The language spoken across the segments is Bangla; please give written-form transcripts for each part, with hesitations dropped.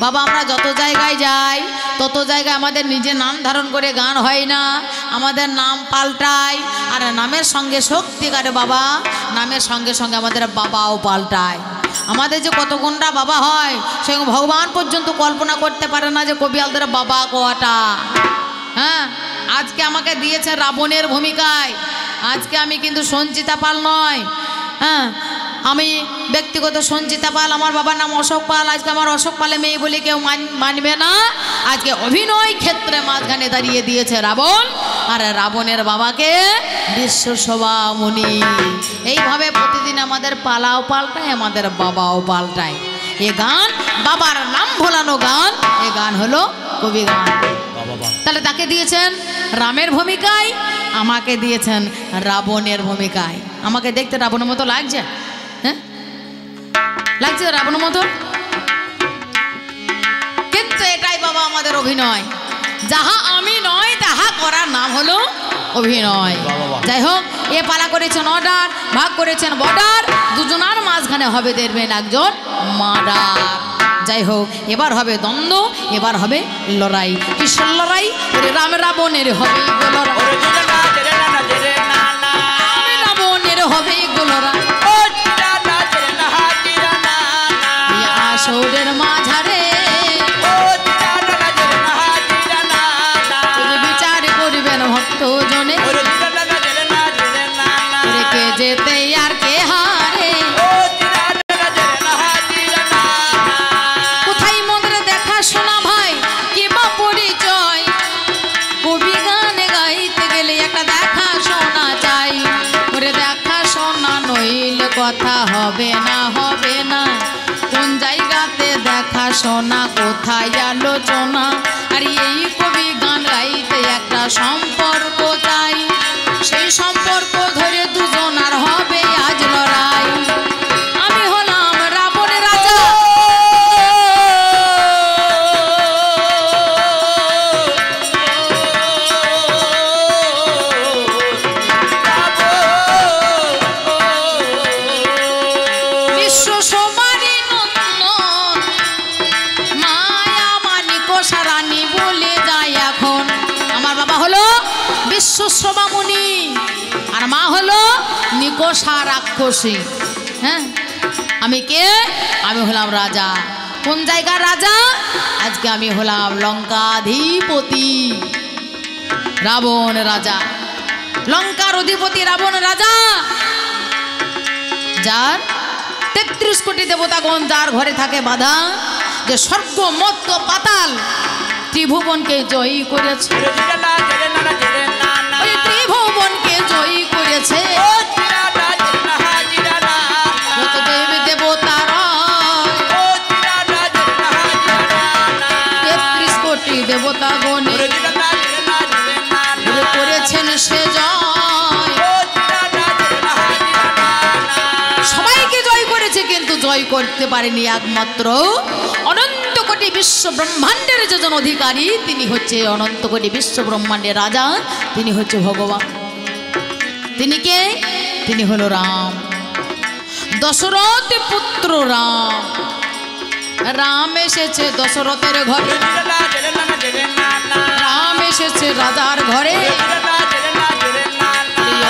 বাবা আমরা যত জায়গায় যাই তত জায়গায় আমাদের নিজের নাম ধারণ করে গান হয় না, আমাদের নাম পাল্টায়। আর নামের সঙ্গে সত্যিকারে বাবা, নামের সঙ্গে সঙ্গে আমাদের বাবাও পাল্টায়। আমাদের যে কত গুণটা বাবা হয় সে ভগবান পর্যন্ত কল্পনা করতে পারে না যে কবিয়ালদের বাবা কটা। হ্যাঁ, আজকে আমাকে দিয়েছে রাবণের ভূমিকায়। আজকে আমি কিন্তু সঞ্চিতা পাল নয়। হ্যাঁ, আমি ব্যক্তিগত সঞ্চিতা পাল, আমার বাবার নাম অশোক পাল। আজকে আমার অশোক পালে মেয়ে বলে কেউ মানবে না। আজকে অভিনয় ক্ষেত্রে মাঝখানে দাঁড়িয়ে দিয়েছে রাবণ, আর রাবণের বাবাকে বিশ্বসভা মুনি। এইভাবে প্রতিদিন আমাদের পালাও পাল্টায়, আমাদের বাবাও পাল্টায়। এ গান বাবার নাম ভোলানো গান, এ গান হলো কবি গান। তাহলে তাকে দিয়েছেন রামের ভূমিকায়, আমাকে দিয়েছেন রাবণের ভূমিকায়। আমাকে দেখতে রাবণের মতো লাগছে? হ্যাঁ, লাগছে রাবণের মতো, কিন্তু এটাই বাবা আমাদের অভিনয়। যাহা আমি নয় তাহা করার নাম হলো অভিনয়। যাই হোক, এ পালা করেছেন অর্ডার, ভাগ করেছেন বর্ডার, দুজনার মাঝখানে হবে দেখবেন একজন মার্ডার। যাই হোক, এবার হবে দ্বন্দ্ব, এবার হবে লড়াই। কিসের লড়াই? রাম রাবণের হবে লড়াই, রাবণের হবে লড়াই। আসরের মাঝারে বিচার করবেন ভক্ত জনে, রেখে যেতে আর কে হারে। কোথায় মন্দিরে দেখা শোনা ভাই কি বা পরিচয়, কবি গান গাইতে গেলে একটা দেখা শোনা চাই। ওরে দেখা শোনা নইলে কথা হবে না, হবে না। কোন জায়গাতে দেখা শোনা, কোথায় আলোচনা। আর এই কবি গান গাইতে একটা সম্পর্ক চাই, সেই সম্পর্ক ধরে দুজন আর হবে আজ লড়াই। আমি হলাম রাবণের রাজা, বিশ্ব সবারই নন্দন, মায়া মানিক সারানি বলে যায় এখন। আমার বাবা হলো বিশ্বসভা মুনি, আর মা হলো নিকষা রাক্ষসী। হ্যাঁ, আমি কে? আমি হলাম রাজা। কোন জায়গার রাজা? আজকে আমি হলাম লঙ্কাধিপতি, রাবণ রাজা। লঙ্কার অধিপতি রাবণ রাজা, যার ৩৩ কোটি দেবতাগণ যার ঘরে থাকে বাধা, যে স্বর্গ মর্ত্য পাতাল ত্রিভুবনকে জয়ী করেছে, ত্রিভুবনকে জয়ী করেছে। দেব দেবতারা ৩৩ কোটি দেবতাগণে করেছেন সে জয়। সবাইকে জয় করেছে, কিন্তু জয় করতে পারেনি একমাত্র অনন্ত কোটি বিশ্ব ব্রহ্মাণ্ডের যেজন অধিকারী, তিনি হচ্ছে অনন্ত কোটি বিশ্ব ব্রহ্মাণ্ডের রাজা, তিনি হচ্ছে ভগবান। তিনি কে? তিনি হলো রাম, দশরথ পুত্র রাম। রাম এসেছে দশরথের ঘরে, রাম এসেছে রাজার ঘরে,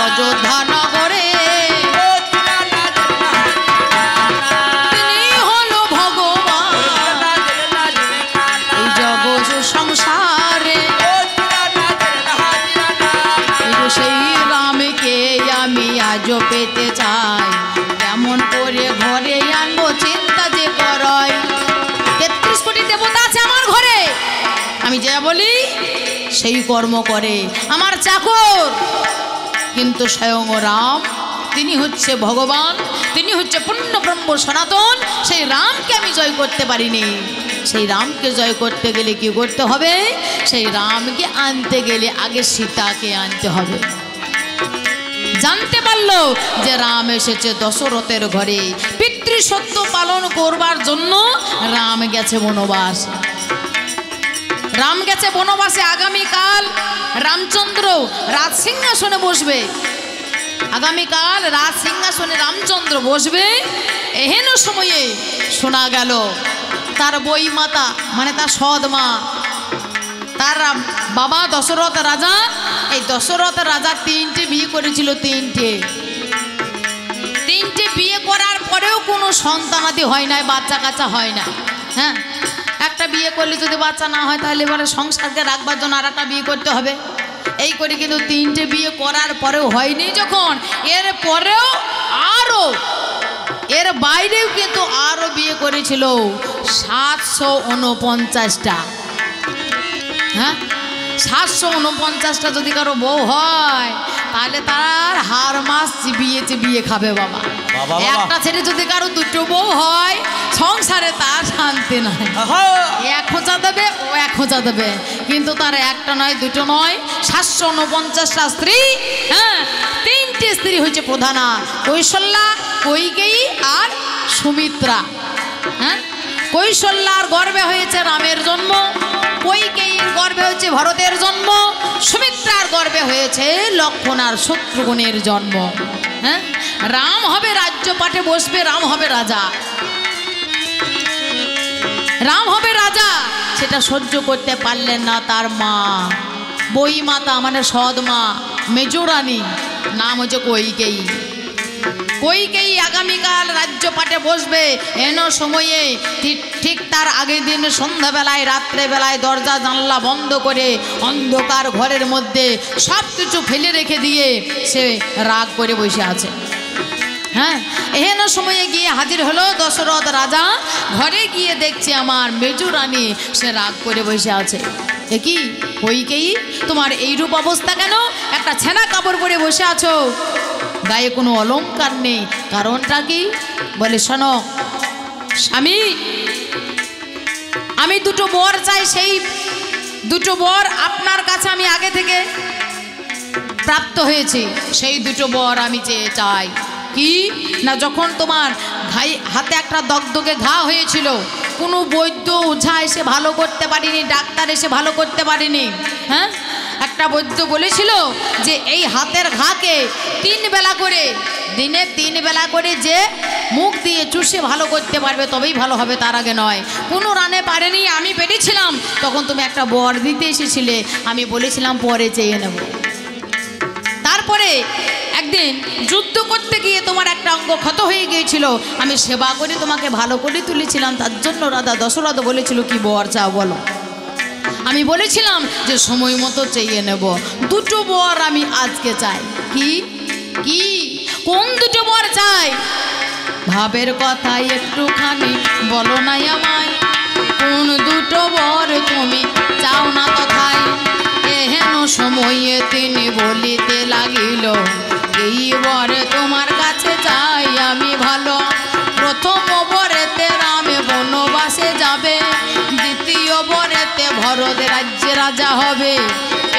অযোধ্যা নগরে। তিনি হলো ভগবান এই জগৎ সংসারে। সেই রামকে আমি আজও পেতে চাই, কেমন করে ঘরে আনবো চিন্তা যে করয়। ৩৩ কোটি দেবতা আছে আমার ঘরে, আমি যা বলি সেই কর্ম করে আমার চাকর, কিন্তু স্বয়ং রাম তিনি হচ্ছে ভগবান, তিনি হচ্ছে পূর্ণ ব্রহ্ম সনাতন। সেই রামকে আমি জয় করতে পারিনি। সেই রামকে জয় করতে গেলে কি করতে হবে? সেই রামকে আনতে গেলে আগে সীতাকে আনতে হবে। জানতে পারলো যে রাম এসেছে দশরথের ঘরে, পিতৃসত্য পালন করবার জন্য রাম গেছে বনবাসে। রাম গেছে বনবাসে। আগামীকাল রামচন্দ্র রাজ সিংহাসনে বসবে, আগামীকাল রাজ সিংহাসনে রামচন্দ্র বসবে। এহেন সময়ে শোনা গেল তার বই মাতা মানে তার সৎ মা, তার বাবা দশরথ রাজা, এই দশরথ রাজা 3টে বিয়ে করেছিল। 3টে বিয়ে করার পরেও কোনো সন্তানাদি হয় নাই, বাচ্চা কাচ্চা হয় না। হ্যাঁ, একটা বিয়ে করলে যদি বাচ্চা না হয় তাহলে এবারে সংসারকে রাখবার জন্য আর একটা বিয়ে করতে হবে। এই করে কিন্তু 3টে বিয়ে করার পরেও হয়নি যখন, এর পরেও আরও এর বাইরেও কিন্তু আরও বিয়ে করেছিল 749টা। হ্যাঁ, 749টা যদি কারো বউ হয় তাহলে তার হার মাস চিবিয়ে খাবে বাবা। একটা ছেলে যদি কারো 2টো বউ হয় সংসারে তার শান্তি নাই। 1 খোঁচা দেবে, ও 1 খোঁচা দেবে, কিন্তু তার একটা নয় 2টো নয় 749টা স্ত্রী। হ্যাঁ, 3টে স্ত্রী হয়েছে প্রধানা, কৌশল্যা, কইকেয়ী আর সুমিত্রা। হ্যাঁ, কৌশল্যার গর্ভে হয়েছে রামের জন্ম, কইকেয়ীর গর্ভে হয়েছে ভরতের জন্ম, সুমিত্রার গর্ভে হয়েছে লক্ষ্মণ আর শত্রুঘ্নের জন্ম। হ্যাঁ, রাম হবে রাজ্য পাঠে বসবে, রাম হবে রাজা, রাম হবে রাজা। সেটা সহ্য করতে পারলেন না তার মা, বই মাতা মানে সৎ মা, মেজরানী, নাম হচ্ছে কইকেয়ী। কইকেয়ী আগামীকাল রাজ্য পাঠে বসবে, এন সময়ে ঠিক তার আগের দিন সন্ধ্যাবেলায় রাত্রেবেলায় দরজা জানলা বন্ধ করে অন্ধকার ঘরের মধ্যে সব কিছু ফেলে রেখে দিয়ে সে রাগ করে বসে আছে। হ্যাঁ, এহেন সময়ে গিয়ে হাজির হলো দশরথ রাজা, ঘরে গিয়ে দেখছে আমার মেজরানী সে রাগ করে বসে আছে। এ কি কইকেয়ী, তোমার এইরূপ অবস্থা কেন? একটা ছেঁড়া কাপড় পরে বসে আছো, গায়ে কোনো অলংকার নেই, কারণটা কি? বলে শোনো স্বামী, আমি 2টো বর চাই, সেই 2টো বর আপনার কাছে আমি আগে থেকে প্রাপ্ত হয়েছি, সেই 2টো বর আমি চেয়ে চাই। কি না, যখন তোমার হাতে একটা দগদগে ঘা হয়েছিল, কোনো বৈদ্য ওঝা এসে ভালো করতে পারিনি, ডাক্তার এসে ভালো করতে পারিনি। হ্যাঁ, একটা বৈদ্য বলেছিল যে এই হাতের ঘাকে 3 বেলা করে, দিনে 3 বেলা করে যে মুখ দিয়ে চুষে ভালো করতে পারবে তবেই ভালো হবে, তার আগে নয়। কোনো রানে পারেনি, আমি পেরেছিলাম, তখন তুমি একটা বর দিতে এসেছিলে, আমি বলেছিলাম পরে চেয়ে নেব। তারপরে একদিন যুদ্ধ করতে গিয়ে তোমার একটা অঙ্গ ক্ষত হয়ে গিয়েছিল, আমি সেবা করে তোমাকে ভালো করে তুলেছিলাম, তার জন্য রাজা দশরথ বলেছিল কি বর চাও বলো। আমি বলেছিলাম যে সময় মতো চেয়ে নেব, 2টো বর আমি আজকে চাই। কি কি কোন 2টো বর চাই? ভাবের কথা একটুখানি বলো নাই আমায়, কোন 2টো বর তুমি চাও না তথায়। এহেন সময়ে তিনি বলিতে লাগিল, এই বরে তোমার কাছে চাই আমি ভালো। প্রথম বরেতে রামে বনবাসে যাবে, দ্বিতীয় বরেতে ভরত রাজ্যে রাজা হবে।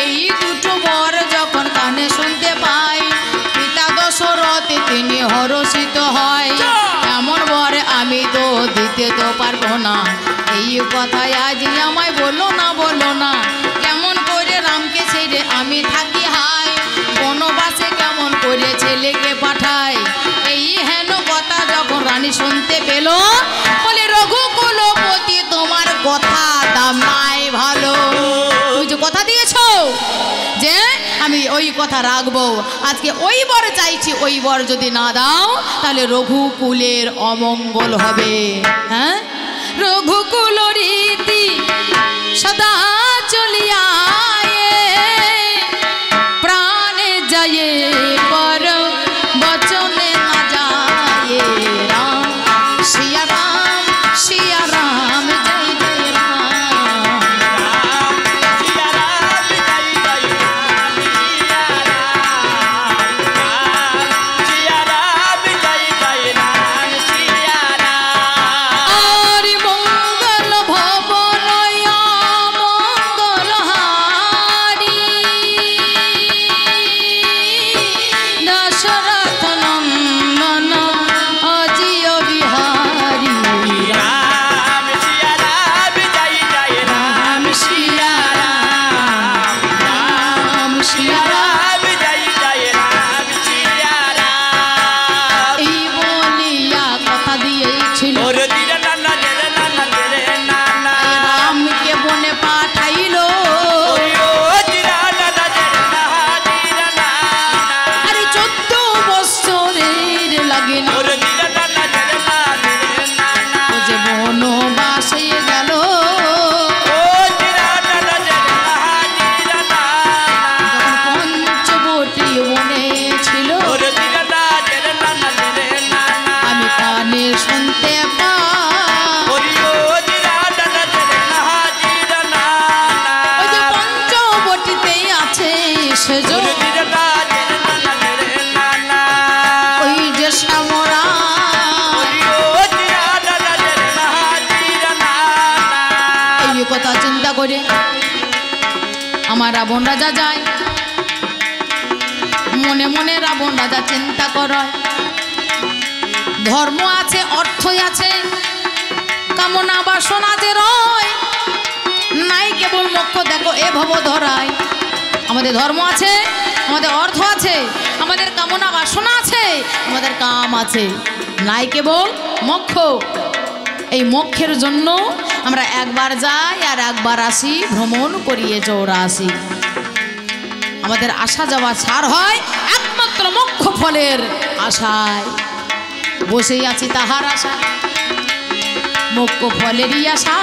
এই 2টো বর যখন কানে শুনতে পাই, পিতা দশরথ তিনি হরষিত হয়। এমন বর আমি তো দিতে তো পারবো না, এই কথায় আজ আমায় বলো না, বলো না। কেমন করে রামকে ছেড়ে আমি থাকি হায়, বনবাসে কেমন করে ছেলেকে পাঠায়। এই হেন কথা যখন রানী শুনতে পেল, বলে রঘুকুলপতি তোমার কথা দাম নাই ভালো। তুই যে কথা দিয়েছো যে আমি ওই কথা রাখবো, আজকে ওই বর চাইছি, ওই বর যদি না দাও তাহলে রঘুকুলের অমঙ্গল হবে। হ্যাঁ, রঘুকুল রীতি সদা চলিয়া প্রাণে যায় পর বচনে না যায়। রাম সিয়া রাম, সিয়া রাম, জয় জয় রাম, সিয়া রাম, জয় জয় রাম, সিয়া রাম, জয় জয় রাম, সিয়া রাম। আর মঙ্গল ভবন কথা চিন্তা করে আমার রাবণ রাজা যায়। মনে মনে রাবণ রাজা চিন্তা করে, ধর্ম আছে, অর্থই আছে, কামনা বাসনা যে রয় নাই কেবল মোক্ষ। দেখো এ ভব ধরায় আমাদের ধর্ম আছে, আমাদের অর্থ আছে, আমাদের কামনা বাসনা আছে, আমাদের কাম আছে, নাই কেবল মোক্ষ। এই মোক্ষের জন্য আমরা একবার যাই আর একবার আসি, ভ্রমণ করিয়ে 84। আমাদের আসা যাওয়া ছাড় হয় একমাত্র মোক্ষ ফলের আশায়। বসেই আছি তাহার আশা, মোক্ষ ফলেরই আশা।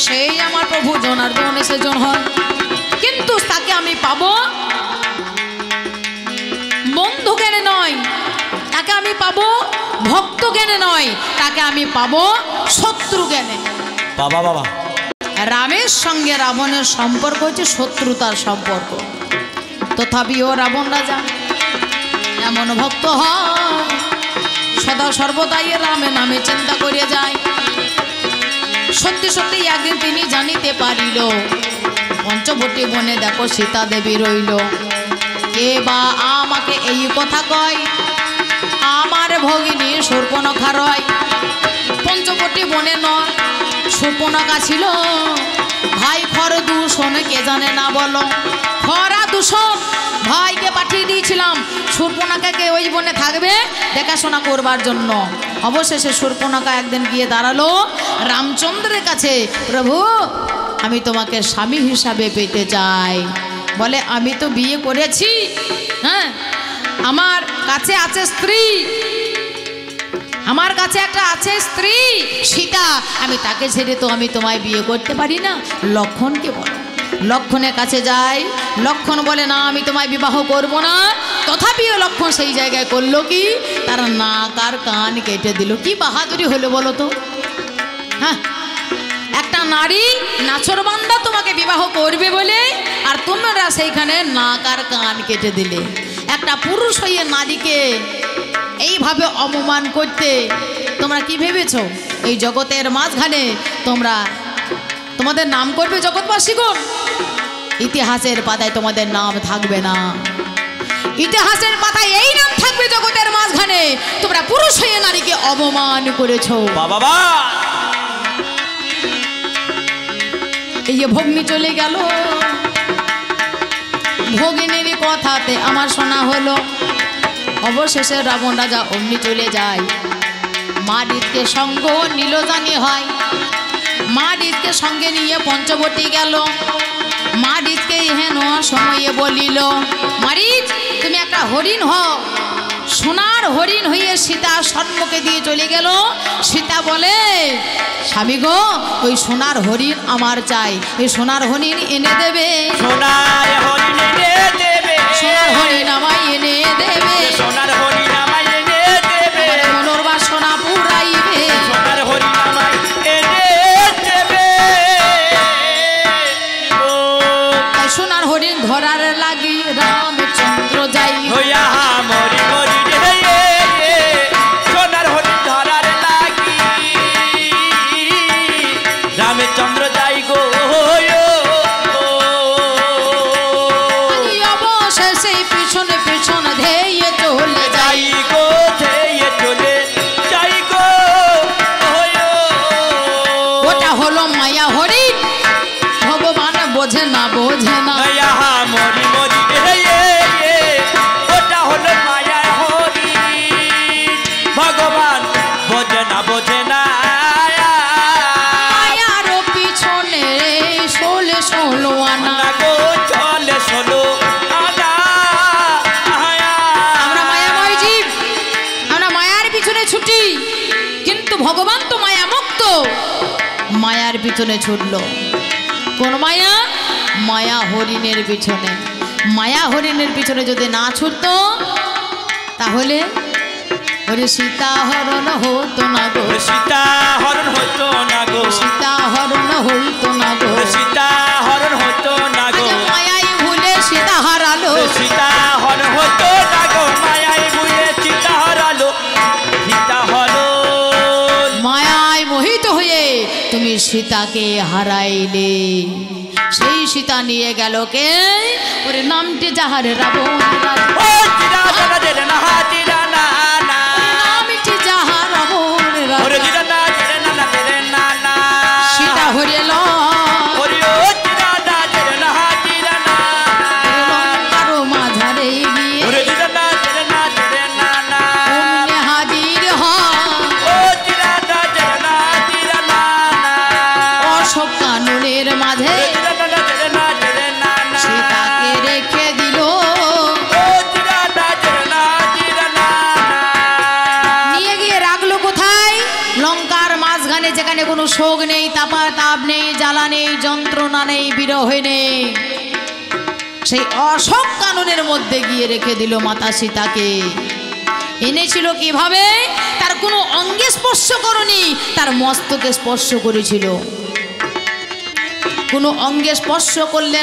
সেই আমার প্রভু জনার্দন সেজন হয়, কিন্তু তাকে আমি পাবো বন্ধু জ্ঞানে নয়, তাকে আমি পাবো ভক্ত জ্ঞানে নয়, তাকে আমি পাবো শত্রু জ্ঞানে। বাবা বাবা, রামের সঙ্গে রাবণের সম্পর্ক হচ্ছে শত্রুতার সম্পর্ক। তথাপিও রাবণ রাজা এমন ভক্ত হয়, সদা সর্বদাই রামে নামে চিন্তা করে যায়। সত্যি সত্যি একদিন তিনি জানিতে পারিল, পঞ্চবটী বনে দেখো সীতা দেবী রইল। কে বা আমাকে এই কথা কয়, আমার ভগিনী শূর্পণখা রয়। পঞ্চবটী বনে নয় শূর্পণখা ছিল, ভাই খর দূষণ কে জানে না বলো। খরা দূষণ ভাইকে পাঠিয়ে দিয়েছিলাম শূর্পণখাকে ওই বনে থাকবে দেখাশোনা করবার জন্য। অবশেষে শূর্পণখা একদিন গিয়ে দাঁড়ালো রামচন্দ্রের কাছে, প্রভু আমি তোমাকে স্বামী হিসাবে পেতে চাই। বলে আমি তো বিয়ে করেছি, হ্যাঁ আমার কাছে আছে স্ত্রী, আমার কাছে একটা আছে স্ত্রী সীতা, আমি তাকে ছেড়ে তো আমি তোমায় বিয়ে করতে পারি না। লক্ষণকে বলো। লক্ষণের কাছে যাই, লক্ষণ বলে না আমি তোমায় বিবাহ করব না। তথাপিও লক্ষণ সেই জায়গায় করলো কি, তার নাক আর কান কেটে দিল। কি বাহাদুরি হলো বলো তো। হ্যাঁ, একটা নারী নাছরবান্দা তোমাকে বিবাহ করবে বলে আর তোমরা সেইখানে নাক আর কান কেটে দিলে। একটা পুরুষ হয়ে নারীকে এইভাবে অপমান করতে তোমরা কি ভেবেছো? এই জগতের মাঝখানে তোমরা তোমাদের নাম করবে জগৎবাসীগণ, ইতিহাসের পাতায় তোমাদের নাম থাকবে না। ইতিহাসের পাতায় এই নাম থাকবে জগতের মাঝখানে, তোমরা পুরুষ হয়ে নারীকে অপমান করেছো। বাবা এই যে ভগ্নী চলে গেল, ভগিনীর কথাতে আমার শোনা হলো। অবশেষে রাবণ রাজা অমনি চলে যায়। মা দিদকে সঙ্গ নিল জানি হয়, মা দিদকে সঙ্গে নিয়ে পঞ্চবটী গেল। মা দিদকে হেন সময়ে বলিল, মারিচ তুমি একটা হরিণ হও। সোনার হরিণ হয়ে সীতা সম্মুখে দিয়ে চলে গেল। সীতা বলে, স্বামী গো ওই সোনার হরিণ আমার চাই, ওই সোনার হরিণ এনে দেবে। সোনার হরিণ এনে দেবে, সোনার হরিণ আমায় এনে দেবে, সোনার হরিণ আমায় এনে দেবে, মনোর বাসনা পুরাইবে, সোনার হরিণ আমায় এনে দেবে। ও তাই সোনার হরিণ ধরার লাগি রামচন্দ্র যাই। হইয়া মরি মরি রে, সোনার হরিণ ধরার লাগি রামচন্দ্র যাই গো। অবশেষে পিছনে পিছনে ধেয়ে চলে যাই। যাই গো, ধেয়ে চলে যাই গো। ওটা হলো মায়া হরিণ, ভগবান বোঝে না বোঝে না। হইয়া মরি মরি রে, ওটা হলো মায়া হরিণ, ভগবান বোঝে না বোঝে না। মায়ার পিছনে ষোলে ষোলো আনা। না গো চলে ষোলো আনা। আমরা মায়াময় জীব, আমরা মায়ার পিছনে ছুটি, কিন্তু ভগবান তো মায়া মুক্ত। মায়ার পিছনে ছুটলো কোন মায়া? মায়া হরিণের পিছনে। মায়া হরিণের পিছনে যদি না ছুটতো তাহলে ওরে সীতা হরণ হতো না গো, সীতা হরণ হতো না গো, সীতা হরণ হইতো না গো। সীতা হরণ হতো না গো, মায়াই ভুলে সীতা হারালো, সীতা হরণ হতো না গো, মায়াই ভুলে সীতা হারালো, সীতা হরণ। মায়ায় মোহিত হয়ে তুমি সীতাকে হারাইলে। সেই সীতা নিয়ে গেল কে? ওরে নামটি যাহার রাবণ রাজা। ও জিরা জানা জেরে না জিরা না না নামটি যাহার রাবণ ওরে রাজা। জিরা না জেরে না না জেরে না না সীতা হরিল ওরে ও জিরা না জেরে না জিরা না লঙ্কার মাঝারে গিয়ে ওরে জিরা না জেরে না জেরে না না অমনি হাজির হয় ও জিরা না জেরে না জিরা না না অশোক কাননের মাঝে। ওরে জিরা না জেরে না জেরে না না সীতাকে রেখে দিল। ও জিরা না জেরে না জিরা না না নিয়ে গিয়ে রাখলো কোথায়? লঙ্কার মাঝখানে, যেখানে কোনো শোক নেই, তাপ নেই, জ্বালা নেই, যন্ত্রণা নেই, বিরহ নেই। সেই অশোক কাননের মধ্যে গিয়ে রেখে দিল মাতা সীতাকে। এনেছিল কিভাবে? তার কোনো অঙ্গে স্পর্শ করনি, তার মস্তকে স্পর্শ করেছিল। কোনো অঙ্গে স্পর্শ করলে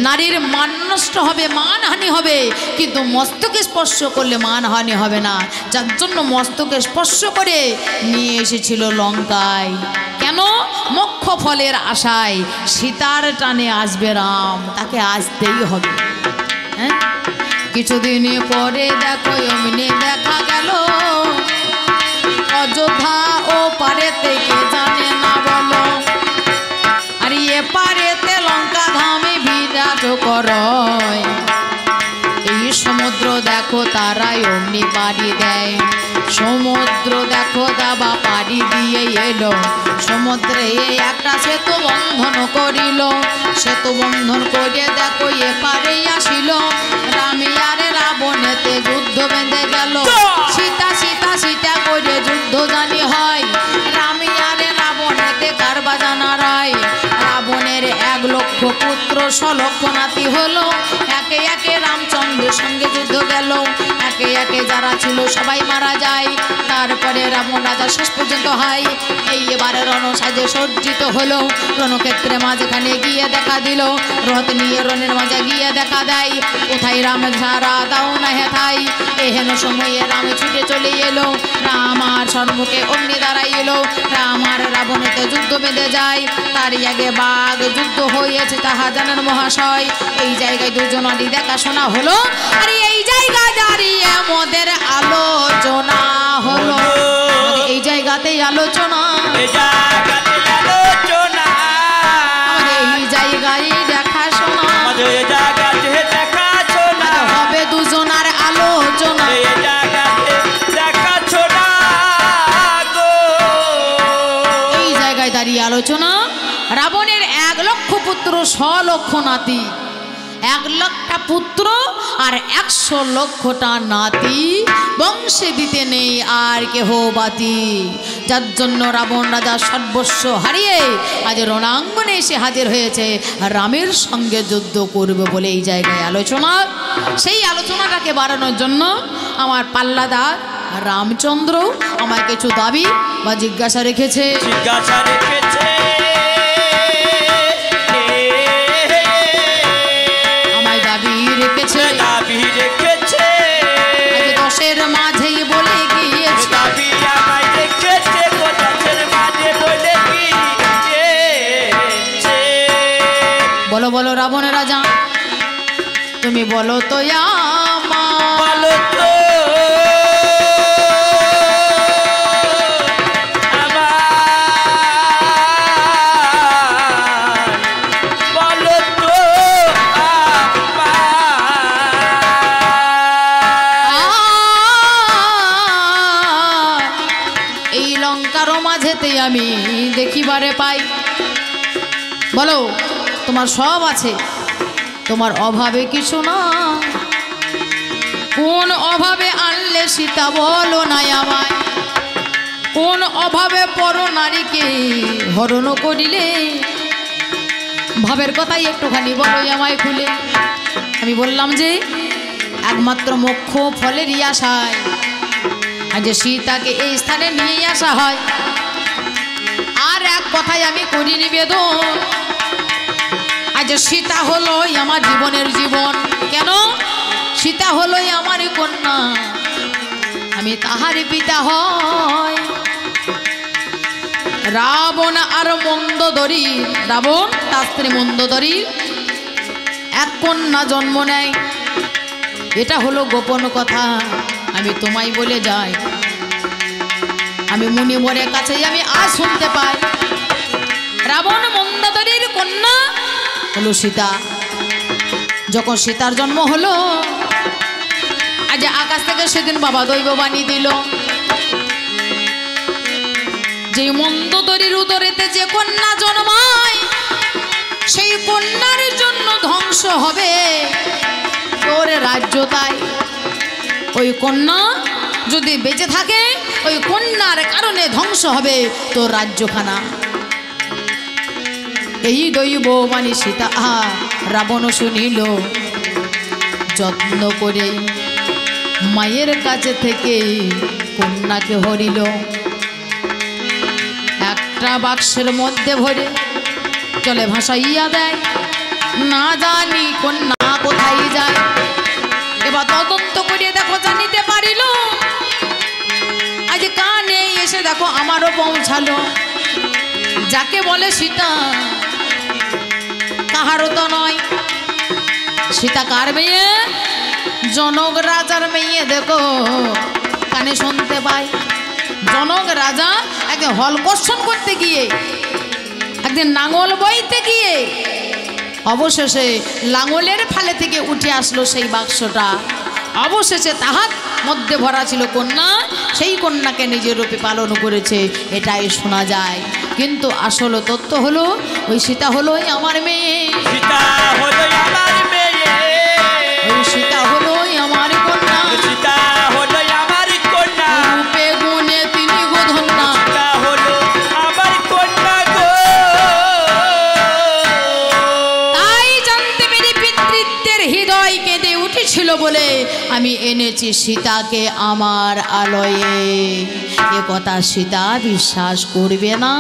নারীর মান নষ্ট হবে, মানহানি হবে, কিন্তু মস্তকে স্পর্শ করলে মানহানি হবে না। যার জন্য মস্তকে স্পর্শ করে নিয়ে এসেছিল লঙ্কায়। কেন? মোক্ষ ফলের আশায়। সীতার টানে আসবে রাম, তাকে আসতেই হবে। হ্যাঁ, কিছুদিন পরে দেখো অমনি দেখা গেল অযোধ্যা ও পারে থেকে জানে না বলো। আর এ পারেতে লঙ্কা ধামে বিরাজ করয়। এই সমুদ্র দেখো তারাই অমনি পাড়ি দেয়। সমুদ্র দেখো দাবা পাড়ি দিয়ে এলো। সমুদ্রে একটা সেতু বন্ধন করিল। সেতু বন্ধন করে দেখো এপারে আসিল। রামে আর রাবণেতে যুদ্ধ বেঁধে গেল। সীতা সীতা সীতা করে যুদ্ধ জানি হয়। রামে আর রাবণেতে কারবা জানা রায়। রাবণের 1 লক্ষ পুত্র 100 লক্ষ নাতি হলো। একে একে রামচন্দ্রের সঙ্গে যুদ্ধ গেল। একে একে যারা ছিল সবাই মারা যায়। তারপরে রাবণ রাজা শেষ পর্যন্ত হয়। এই এবারে রণসাজে সজ্জিত হলো। রণক্ষেত্রে মাঝখানে গিয়ে দেখা দিল। রথ নিয়ে রণের মাঝে গিয়ে দেখা দেয়। কোথায় রাম সারা দাও না হেথাই। এহেন সময়ে রামে ছুটে চলে এলো। রাম আর সম্মুখে অগ্নি দাঁড়াই এলো। রাম আর রাবণেতে যুদ্ধ বেঁধে যায়। তারই আগে বাঘ যুদ্ধ হয়েছে তাহা জানেন মহাশয়। এই জায়গায় দুজনারই দেখাশোনা হলো। আর এই জায়গায় দাঁড়িয়ে আমাদের আলোচনা হলো। এই জায়গাতেই আলোচনা, এ জায়গাতে আলোচনা এই জায়গায় দেখাশোনা আমাদের এ জায়গাতে দেখাশোনা হবে দুজনার আলোচনা। এ জায়গাতে দেখাশোনা গো এই জায়গায় দাঁড়িয়ে আলোচনা। রাবণের 1 লক্ষ পুত্র 100 লক্ষ নাতি। 1 লক্ষটা পুত্র আর 100 লক্ষটা নাতি। বংশে দিতে নেই আর কেহ বাতি। যার জন্য রাবণ রাজা সর্বস্ব হারিয়ে আজ রণাঙ্গনে এসে হাজির হয়েছে। রামের সঙ্গে যুদ্ধ করবে বলে এই জায়গায় আলোচনা। সেই আলোচনাটাকে বাড়ানোর জন্য আমার পাল্লাদার রামচন্দ্র আমায় কিছু দাবি বা জিজ্ঞাসা রেখেছে। জিজ্ঞাসা রেখেছে আমায় দাবি রেখেছে। দাবি রেখেছে আজ 10-এর মাঝেই বলে গিয়েছে। দাবি আমায় রেখেছে গোদাসের মাঝে বলে গিয়েছে। বলো বলো রাবণ রাজা, তুমি বলো তো আমার বলো তো বলো তো এই লঙ্কার মাঝেতে আমি দেখিবারে পাই। বলো তোমার সব আছে, তোমার অভাবে কিছু না। কোন অভাবে আনলে সীতা বলো নাই আমায়? কোন অভাবে পর নারীকে হরণ করিলে? ভাবের কথাই একটুখানি বলো আমায় খুলে। আমি বললাম যে একমাত্র মোক্ষ ফলেরই আশায় আজ সীতাকে এই স্থানে নিয়ে আসা হয়। আর এক কথাই আমি করি নিবেদন, আজ সীতা হলোই আমার জীবনের জীবন। কেন? সীতা হলোই আমার কন্যা, আমি তাহার পিতা হয়। রাবণ আর মন্দোদরী, রাবণ তার স্ত্রী মন্দোদরী এক কন্যা জন্ম নেয়। এটা হলো গোপন কথা, আমি তোমায় বলে যাই। আমি মুনিবরের কাছে আমি আজ শুনতে পাই রাবণ মন্দোদরীর কন্যা হলো সীতা। যখন সীতার জন্ম হলো, আজ আকাশ থেকে সেদিন বাবা দৈববাণী দিল যে মন্দোদরীর উদরেতে যে কন্যা জন্মায় সেই কন্যার জন্য ধ্বংস হবে তোর রাজ্য। তাই ওই কন্যা যদি বেঁচে থাকে ওই কন্যার কারণে ধ্বংস হবে তোর রাজ্যখানা। এই দৈববাণী সীতা রাবণ শুনিল, যত্ন করে মায়ের কাছে থেকে কন্যাকে হরিল, একটা বাক্সের মধ্যে ভরে জলে ভাসাইয়া দেয়, না জানি কন্যা কোথায় যায়। এবার তদন্ত করে দেখো জানিতে পারিল, আজ কানে এসে দেখো আমারও পৌঁছালো। যাকে বলে সীতা কাহারও তো নয়। সীতা কার মেয়ে? জনক রাজার মেয়ে। দেখো কানে শুনতে পাই, জনক রাজা একদিন হলকর্ষণ করতে গিয়ে, একদিন লাঙল বইতে গিয়ে অবশেষে লাঙলের ফালে থেকে উঠে আসলো সেই বাক্সটা। অবশেষে তাহার মধ্যে ভরা ছিল কন্যা, সেই কন্যাকে নিজের রূপে পালন করেছে, এটাই শোনা যায়। কিন্তু আসল তথ্য হলো ওই সীতা হলোই আমার মেয়ে, সীতা হলো আমার মেয়ে, ওই সীতা হলোই আমার কন্যা, সীতা হলো আমার কন্যা, রূপে গুণে তিনি গোধন্যা, সীতা হলো আমার কন্যা গো। তাই জানতে পেরে পিতৃত্বের হৃদয় কেঁদে উঠেছিল বলে আমি এনেছি সীতাকে আমার আলয়ে। এ কথা সীতা বিশ্বাস করবে না,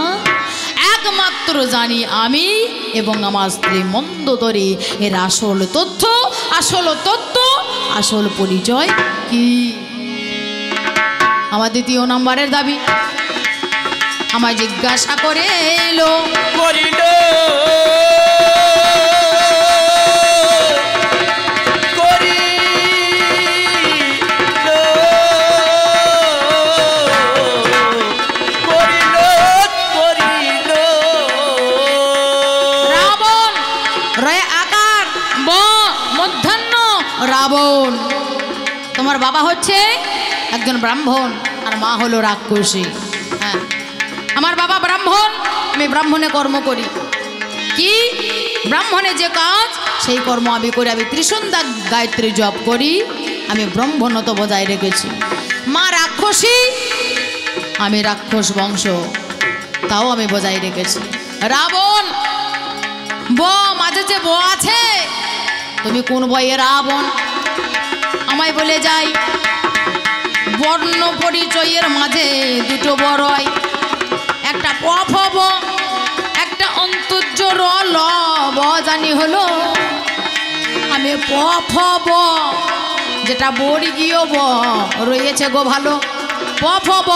একমাত্র জানি আমি এবং আমার স্ত্রী মন্দোদরী। এর আসল তথ্য, আসল তত্ত্ব, আসল পরিচয় কি? আমার দ্বিতীয় নম্বরের দাবি, আমায় জিজ্ঞাসা করে এলো করিল রাবণ। তোমার বাবা হচ্ছে একজন ব্রাহ্মণ আর মা হলো রাক্ষসী। হ্যাঁ, আমার বাবা ব্রাহ্মণ, আমি ব্রাহ্মণে কর্ম করি। কি ব্রাহ্মণে যে কাজ সেই কর্ম আমি করি। আমি ত্রিসন্ধ্যা গায়ত্রী জপ করি, আমি ব্রাহ্মণত্ব বজায় রেখেছি। মা রাক্ষসী, আমি রাক্ষস বংশ, তাও আমি বজায় রেখেছি। রাবণ মাঝে যে আছে, তুমি কোন বইয়ে রাবণ? আমায় বলে যাই, বর্ণ পরিচয়ের মাঝে দুটো বড়ই, একটা পফব, একটা অন্তর্য ল ব জানি হলো। আমি পফব, যেটা বর্গীয় ব রয়েছে গো ভালো, পফব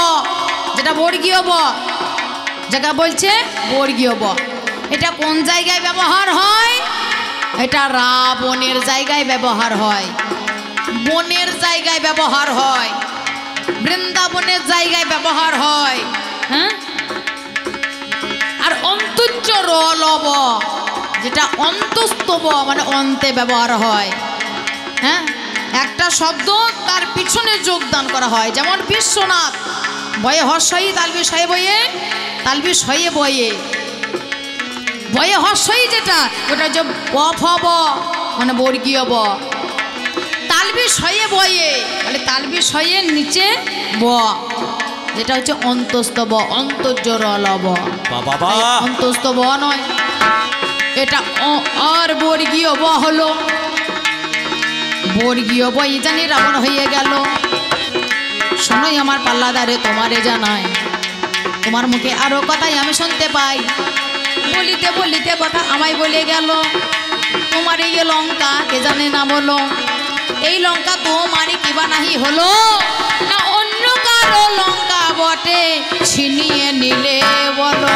যেটা বর্গীয় ব, যেটা বলছে বর্গীয় ব, এটা কোন জায়গায় ব্যবহার হয়? এটা রাবণের জায়গায় ব্যবহার হয়, বনের জায়গায় ব্যবহার হয়, বৃন্দাবনের জায়গায় ব্যবহার হয়। হ্যাঁ, আর অন্তর্য রলব যেটা অন্তস্তব মানে অন্তে ব্যবহার হয়। হ্যাঁ, একটা শব্দ তার পিছনে যোগদান করা হয়, যেমন বিশ্বনাথ বয়ে হর্ষই তালবি শয়ে বয়ে, তালবি শয়ে বয়ে, বয়ে হর্ষই যেটা ওটা হচ্ছে পফব মানে বর্গীয় ব, তালবি শয়ে বয়ে মানে তালবি শয়ের নিচে ব, যেটা হচ্ছে অন্তস্থ ব, অন্তর্য রলব। অন্তস্থ ব নয়, এটা আর বর্গীয় ব হলো। বর্গীয় বই জানি রাবণ হয়ে গেল। শোনোই আমার পাল্লাদারে তোমারে জানাই, তোমার মুখে আরো কথাই আমি শুনতে পাই। বলিতে বলিতে কথা আমায় বলে গেল, তোমার এই লঙ্কা কে জানে না বলো, এই লঙ্কা তোমারই কিবা নাহি হলো, না অন্য কারো লঙ্কা বটে ছিনিয়ে নিলে বলো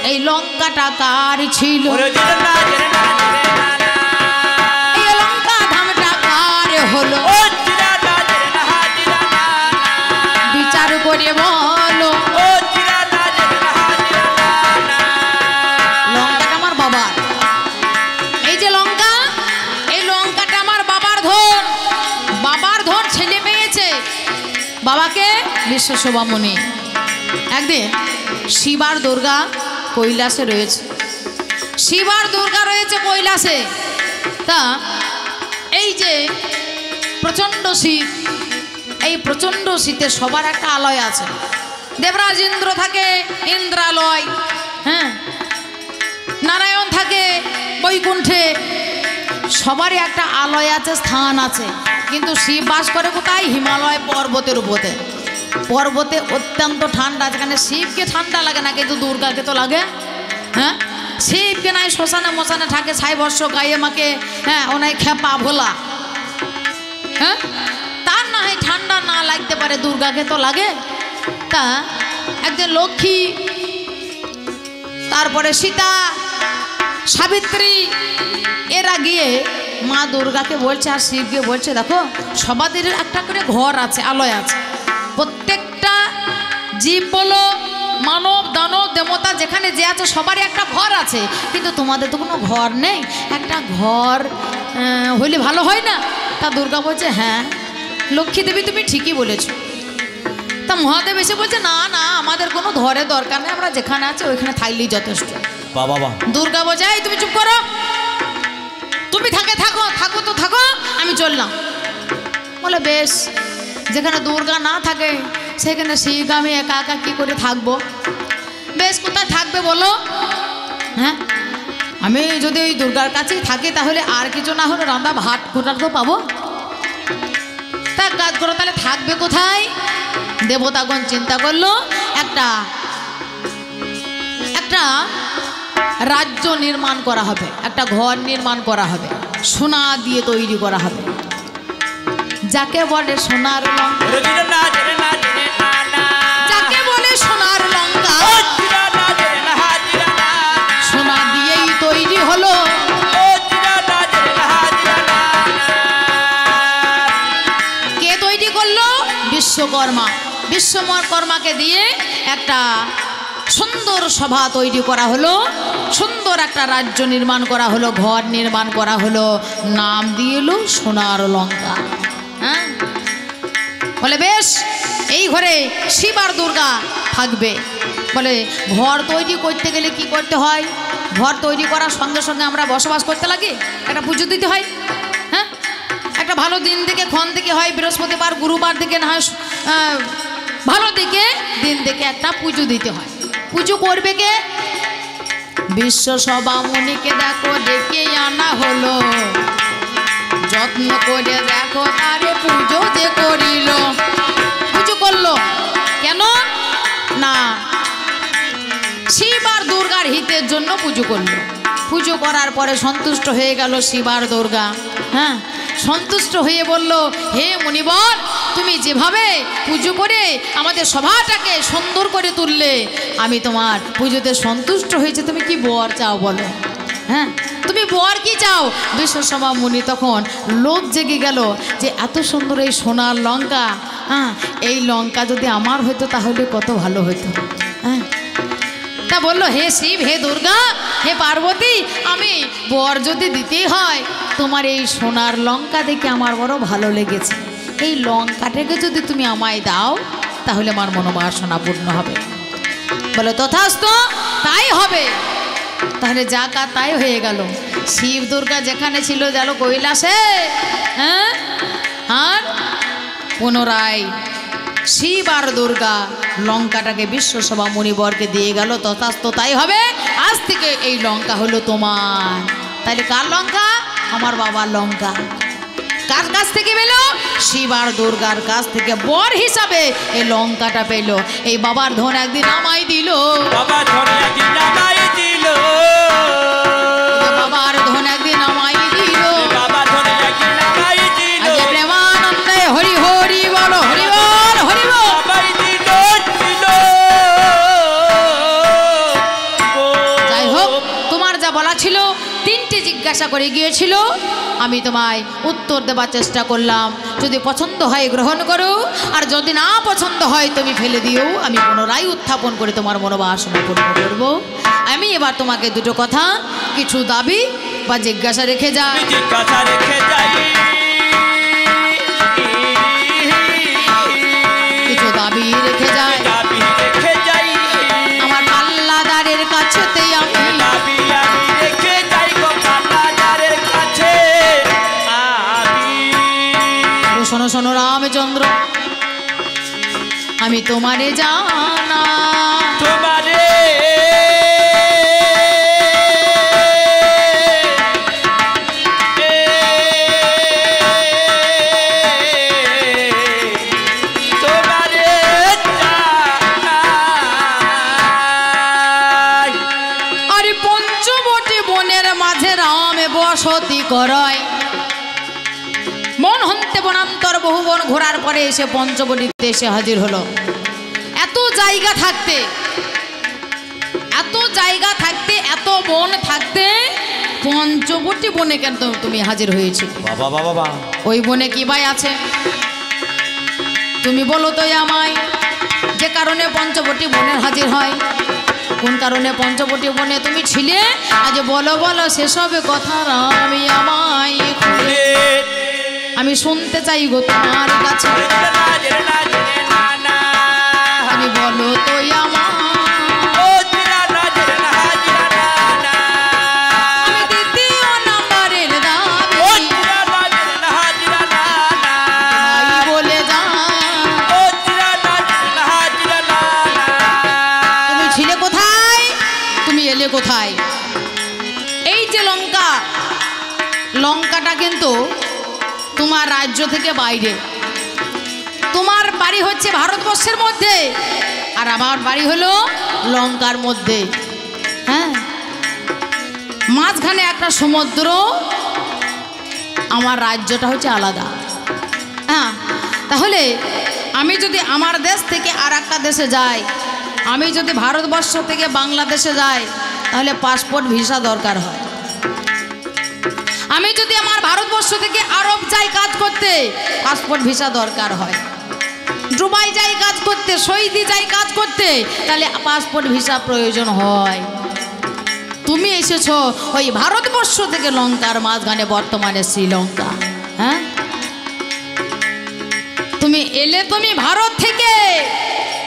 এই লঙ্কাটা কার ছিল এই লঙ্কা ধামটা কার হলো বিচার করে বলো লঙ্কাটা আমার বাবার এই যে লঙ্কা এই লঙ্কাটা আমার বাবার ধন ছেলে পেয়েছে বাবাকে বিশ্বশোভামণি একদিন শিব আর দুর্গা কৈলাসে রয়েছে শিব আর দুর্গা রয়েছে কৈলাসে তা এই যে প্রচণ্ড শীত এই প্রচণ্ড শীতে সবার একটা আলয় আছে দেবরাজ ইন্দ্র থাকে ইন্দ্রালয় হ্যাঁ নারায়ণ থাকে বৈকুণ্ঠে সবারই একটা আলয় আছে স্থান আছে কিন্তু শিব বাস করে কোথায় হিমালয় পর্বতের উপরে পর্বতে অত্যন্ত ঠান্ডা যেখানে শিবকে ঠান্ডা লাগে না কিন্তু দুর্গাকে তো লাগে হ্যাঁ শিবকে নাই শ্মশানে মশানে থাকে ছাই বর্ষ গায়ে মাকে হ্যাঁ ওনাই খেপা ভোলা হ্যাঁ তার না হয় ঠান্ডা না লাগতে পারে দুর্গাকে তো লাগে তা একদিন লক্ষ্মী তারপরে সীতা সাবিত্রী এরা গিয়ে মা দুর্গাকে বলছে আর শিবকে বলছে দেখো সবাদের একটা করে ঘর আছে আলয় আছে প্রত্যেকটা জীব বলো মানব দানব দেবতা যেখানে যে আছে সবারই একটা ঘর আছে কিন্তু তোমাদের তো কোনো ঘর নেই একটা ঘর হইলে ভালো হয় না তা দুর্গা বলছে হ্যাঁ লক্ষ্মী দেবী তুমি ঠিকই বলেছো তা মহাদেব এসে বলছে না না আমাদের কোনো ঘরের দরকার নেই আমরা যেখানে আছে ওইখানে থাকলেই যথেষ্ট বাবা দুর্গা বলছে এই তুমি চুপ করো তুমি থাকো তো থাকো আমি চললাম বলে বেশ যেখানে দুর্গা না থাকে সেখানে শিখ আমি একা একা কী করে থাকবো বেশ কোথায় থাকবে বলো হ্যাঁ আমি যদি ওই দুর্গার কাছেই থাকি তাহলে আর কিছু না হলে রান্না ভাত কোটার তো পাবো তা কাজ করো তাহলে থাকবে কোথায় দেবতাগণ চিন্তা করলো একটা রাজ্য নির্মাণ করা হবে একটা ঘর নির্মাণ করা হবে সোনা দিয়ে তৈরি করা হবে যাকে বলে সোনার লঙ্কা যাকে বলে সোনার লঙ্কা সোনা দিয়েই তৈরি হলো কে তৈরি করলো বিশ্বকর্মাকে দিয়ে একটা সুন্দর সভা তৈরি করা হলো সুন্দর একটা রাজ্য নির্মাণ করা হলো ঘর নির্মাণ করা হলো নাম দিয়ে এলো সোনার লঙ্কা হ্যাঁ বলে বেশ এই ঘরে শিব আর দুর্গা থাকবে বলে ঘর তৈরি করতে গেলে কি করতে হয় ঘর তৈরি করার সঙ্গে সঙ্গে আমরা বসবাস করতে লাগে একটা পুজো দিতে হয় হ্যাঁ একটা ভালো দিন থেকে ক্ষণ থেকে হয় বৃহস্পতিবার গুরুবার থেকে না হয় ভালো দিকে দিন থেকে একটা পুজো দিতে হয় পুজো করবে কে বিশ্বসভামণিকে দেখো ডেকে আনা হলো যত্ন করে দেখো তারে পুজো যে করিল পুজো করলো কেন না শিব আর দুর্গার হিতের জন্য পুজো করলো পুজো করার পরে সন্তুষ্ট হয়ে গেল শিব আর দুর্গা হ্যাঁ সন্তুষ্ট হয়ে বলল হে মুনিবর তুমি যেভাবে পুজো করে আমাদের সভাটাকে সুন্দর করে তুললে আমি তোমার পুজোতে সন্তুষ্ট হয়েছে তুমি কি বর চাও বলো হ্যাঁ তুমি বর কি চাও বিশ্বসভা মুনি তখন লোভ জেগে গেল যে এত সুন্দর এই সোনার লঙ্কা হ্যাঁ এই লঙ্কা যদি আমার হতো তাহলে কত ভালো হতো হ্যাঁ তা বললো হে শিব হে দুর্গা হে পার্বতী আমি বর যদি দিতেই হয় তোমার এই সোনার লঙ্কা দেখে আমার বড় ভালো লেগেছে এই লঙ্কাটাকে যদি তুমি আমায় দাও তাহলে আমার মনোবাসনা পূর্ণ হবে বলে তথাস্তু তাই হবে তাহলে যা কা তাই হয়ে গেল শিব দুর্গা যেখানে ছিল গেল কৈলাসে হ্যাঁ আর পুনরায় শিব আর দুর্গা লঙ্কাটাকে বিশ্বসভা মুনিবরকে দিয়ে গেল তথাস্তু তাই হবে আজ থেকে এই লঙ্কা হলো তোমার তাহলে কার লঙ্কা আমার বাবার লঙ্কা কার কাছ থেকে পেল শিব আর দুর্গার কাছ থেকে বর হিসাবে এই লঙ্কাটা পেল এই বাবার ধন একদিন আমায় দিল বাবার ধন একদিন আমায় দিল বাবার ধন একদিন আমায় দিল বাবার ধন একদিন আমায় দিল আজ প্রেমানন্দে হরি হরি বল হরি বল হরি বল আমায় দিল তোমার যা বলা ছিল, 3টে জিজ্ঞাসা করে গিয়েছিল, আমি তোমায় উত্তর দেবার চেষ্টা করলাম। যদি পছন্দ হয় গ্রহণ করো, আর যদি না পছন্দ হয় তুমি ফেলে দিও। আমি পুনরায় উত্থাপন করে তোমার মনোবাসনা পূর্ণ করব। আমি এবার তোমাকে দুটো কথা, কিছু দাবি বা জিজ্ঞাসা রেখে যাই। জিজ্ঞাসা রেখে যাই, কিছু দাবি রেখে যাই। দাবি রেখে যাই, আমার পাল্লাদারের কাছেতে আমি দাবি আমি রেখে যাই গো পাল্লাদারের কাছে আমি। শোনো শোনো রামচন্দ্র, আমি তোমারে জানা, তোমারে তোমারে চাই। আরে পঞ্চবটী বনের মাঝে রামে বসতি করয়। মন হন্তে বনান্তর বহু বন ঘোরার পরে এসে পঞ্চবটিতে এসে হাজির হলো। এত জায়গা থাকতে, এত জায়গা থাকতে, এত বন থাকতে পঞ্চবটী বনে কেন তুমি হাজির হয়েছে? বাবা বাবা বাবা, ওই বনে কি ভাই আছে? তুমি বলো তো আমায়, যে কারণে পঞ্চবটী বনে হাজির হয়, কোন কারণে পঞ্চবটী বনে তুমি ছিলে? আজ বলো বলো সেসব কথা আমি আমায় খুলে আমি শুনতে চাই গো তোমার কাছে। আমি বলো তো আমায়, আমি দ্বিতীয় নাম্বারের দাবি ভাই বলে যা। তুমি ছিলে কোথায়? তুমি এলে কোথায়? এই যে লঙ্কা, লঙ্কাটা কিন্তু তোমার রাজ্য থেকে বাইরে। তোমার বাড়ি হচ্ছে ভারতবর্ষের মধ্যে, আর আমার বাড়ি হলো লঙ্কার মধ্যে। হ্যাঁ, মাঝখানে একটা সমুদ্র, আমার রাজ্যটা হচ্ছে আলাদা। হ্যাঁ, তাহলে আমি যদি আমার দেশ থেকে আর একটা দেশে যাই, আমি যদি ভারতবর্ষ থেকে বাংলাদেশে যাই, তাহলে পাসপোর্ট ভিসা দরকার হয়। আমি যদি আমার ভারতবর্ষ থেকে আরব যাই কাজ করতে, পাসপোর্ট ভিসা দরকার হয়। দুবাই যাই কাজ করতে, সৌদি যাই কাজ করতে, তাহলে পাসপোর্ট ভিসা প্রয়োজন হয়। তুমি এসেছো ওই ভারতবর্ষ থেকে লঙ্কার মাঝখানে, বর্তমানে শ্রীলঙ্কা। হ্যাঁ, তুমি এলে তুমি ভারত থেকে,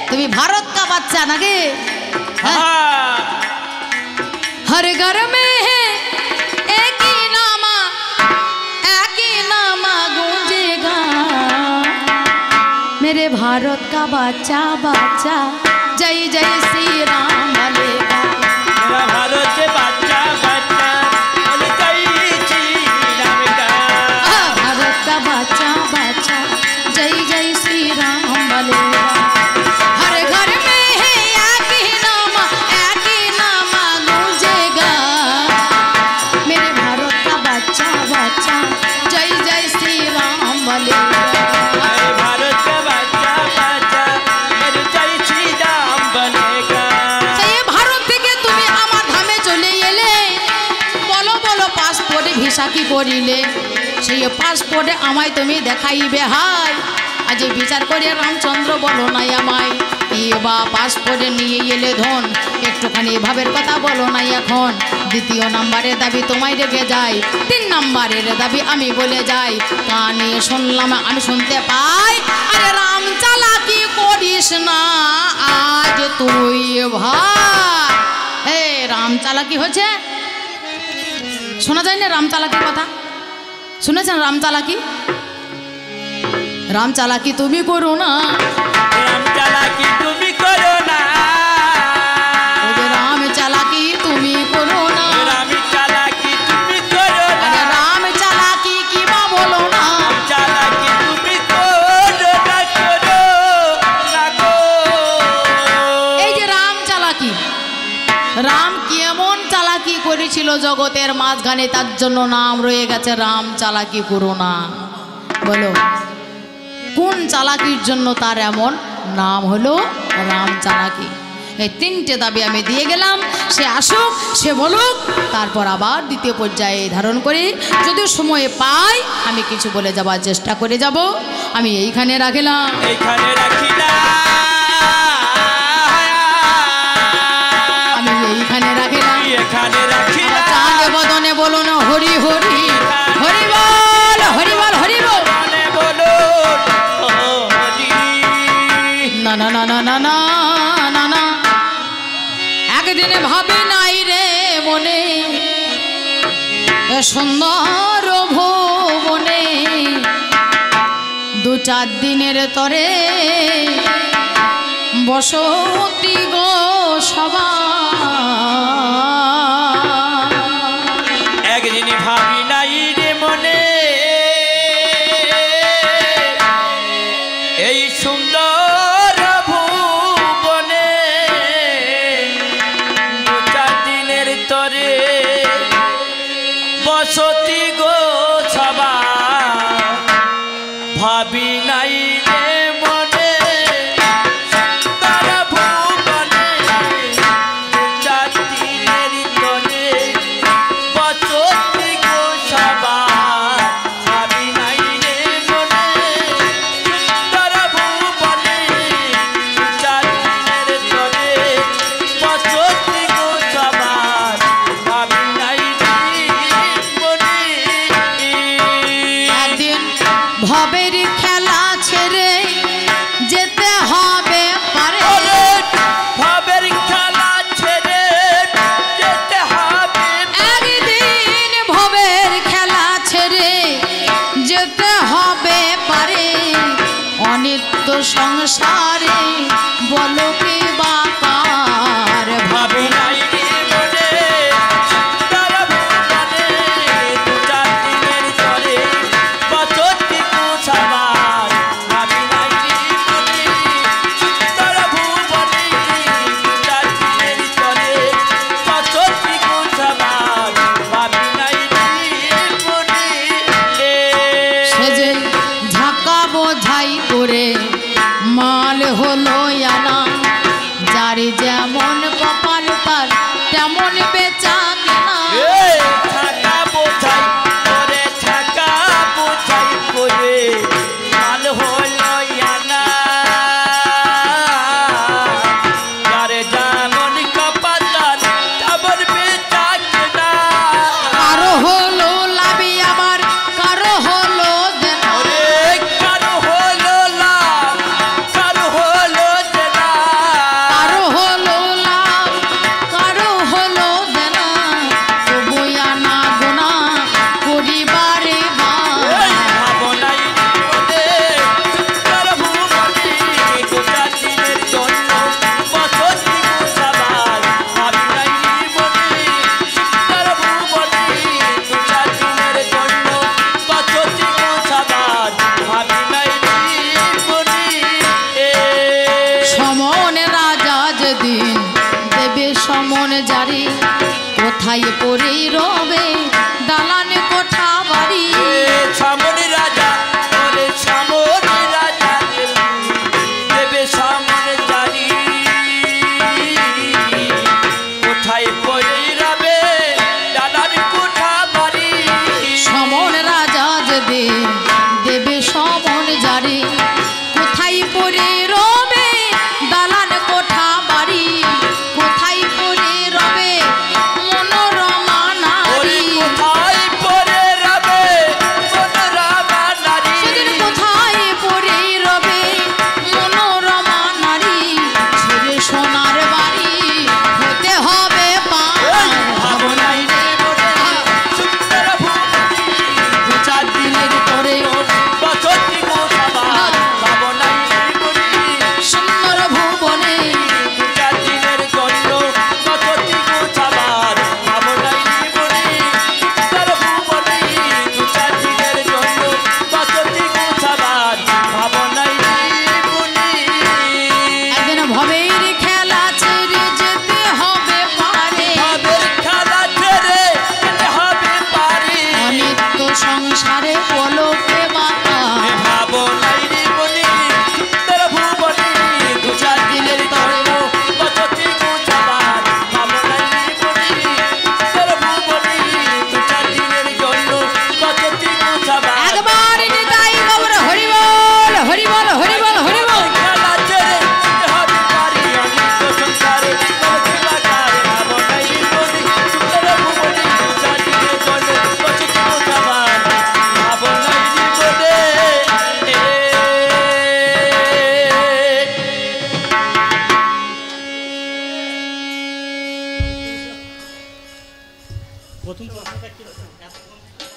তুমি ভারত কা বাচ্চা নাকি? हर घर में है एक ही नामा गूंजेगा, मेरे भारत का बच्चा बच्चा जय जय श्री राम बोलेगा। मेरा भारत के बच्चा बच्चा बोले जय श्री राम का। भारत का बच्चा बच्चा जय जय श्री राम बोलेगा। हर घर में है एक ही नामा गूंजेगा, मेरे भारत का बच्चा बच्चा जय जय श्री राम बोलेगा। मेरे भारत का बच्चा बच्चा मेरे जय श्री राम बनेगा। সেই ভারত থেকে তুমি আমার ধামে চলে এলে, বলো বলো পাসপোর্টে ভিসা কি করিলে? সেই পাসপোর্টে আমায় তুমি দেখাইবে হাই। আজ বিচার করে রামচন্দ্র বলো নাই আমায়, কি বা পাসপোর্টে নিয়ে এলে ধন, একটুখানি ভাবের কথা বলো নাই এখন। দ্বিতীয় নাম্বারের দাবি তোমায় রেখে যাই, 3 নাম্বারের দাবি আমি বলে যাই। কানে শুনলাম, আমি শুনতে পাই, আরে রাম চালাকি করিস না আজ তুই ভাই। হে, রাম চালাকি হচ্ছে, শোনা যায় না রাম চালাকির কথা? শুনেছেন রাম চালাকি? রাম চালাকি তুমি করো না, राम चालाकी তুমি করো না, ওই যে রাম চালাকি তুমি করো না। রাম চালাকি তুমি করো না, আরে রাম চালাকি কি বা বলো না। চালাকি তুমি করো না, করো না গো। এই যে রাম চালাকি, রাম কেমন চালাকি করেছিল জগতের মাঝখানে, তার জন্য নাম রয়ে গেছে রাম চালাকি করো না। বলো কোন চালাকির জন্য তার এমন নাম হলো রাম চালাকি? এই 3টে দাবি আমি দিয়ে গেলাম, সে আসুক, সে বলুক, তারপর আবার দ্বিতীয় পর্যায়ে ধারণ করি। যদি সময় পাই আমি কিছু বলে যাবার চেষ্টা করে যাব। আমি এইখানে রাখলাম, এইখানে রাখিলা, আমি এইখানে রাখলাম। এখানে রাখিলা, চাঁদে বদনে বলুন হরি হরি, হরি বল, হরি বল, হরি বল। মনে বলো হরি। না না না না না না না না, একদিনে ভাবি নাই রে মনে, এ সুন্দর ভুবনে 2-4 দিনের তরে বসতি গো সবার। একদিন ভাবি নাই রে মনে, এই সুন্দর ভুবনে 2-4 দিনের তরে বসতি গো সবার। ভাবি নাই রে মনে, সুন্দর ভুবনে 2-4 দিনের তরে বসতি গো সবার। ভাবি নাই রে মনে, সুন্দর ভুবনে 2-4 দিনের তরে বসতি গো সবার। ভাবি নাই রে মনে। একদিন ভবের খেলা ছেড়ে যেতে হবে পারে, ভাবের খেলা ছেড়ে যেতে হবে। একদিন ভবের খেলা ছেড়ে যেতে হবে পারে। অনিত্য সংসারে বলো কি বাকার ভাবি নাই রে মনে, সুন্দর ভুবনে 2-4 দিনের তরে বসতি গো সবার। ভাবি নাই রে মনে, সুন্দর ভুবনে 2-4 দিনের তরে বসতি গো সবার। ভাবি নাই রে মনে। সে যে ঝাঁকা বোঝাই করে মাল হলো আনা, যার যেমন কপাল তার তেমন বেচা কেনা। ছাকা বোঝাই করে, ছাকা বোঝাই করে মাল হলো আনা। যারে যেমন কপাল তেমন বেচা কেনা। কারো হলো লাভি আবার কারো হলো দেনা, ওরে কারো হলো লাভ, কারো হলো দেনা। কারো হলো লাভ কারো হলো দেনা। তবু আনা গোনা পরিবারে ভাবনাই মনে, সুন্দর ভুবনে 2-4 দিনের জন্য বসতি গো সবার। ভাবনাই মনে, সুন্দর ভুবনে 2-4 দিনের জন্য বসতি গো সবার। ভাবনাই মনে। সমন রাজা যেদিন দেবে সমন জারি, কোথায় পড়ে রবে দালানে কোঠা বাড়ি। সামন রাজা, ওরে সামন রাজা দেবে সামন জারি। কোথায় পড়ে রবে দালান কোঠা বাড়ি। সমন রাজা যেদিন দেবে সমন জারি, কোথায় পড়ে রবে দালান কোঠা বাড়ি। কোথায় পড়ে রবে মনোরমা ওরে নারী, কোথায় পড়ে রবে মনোরমা প্রথম প্রশ্নটা কি রকম?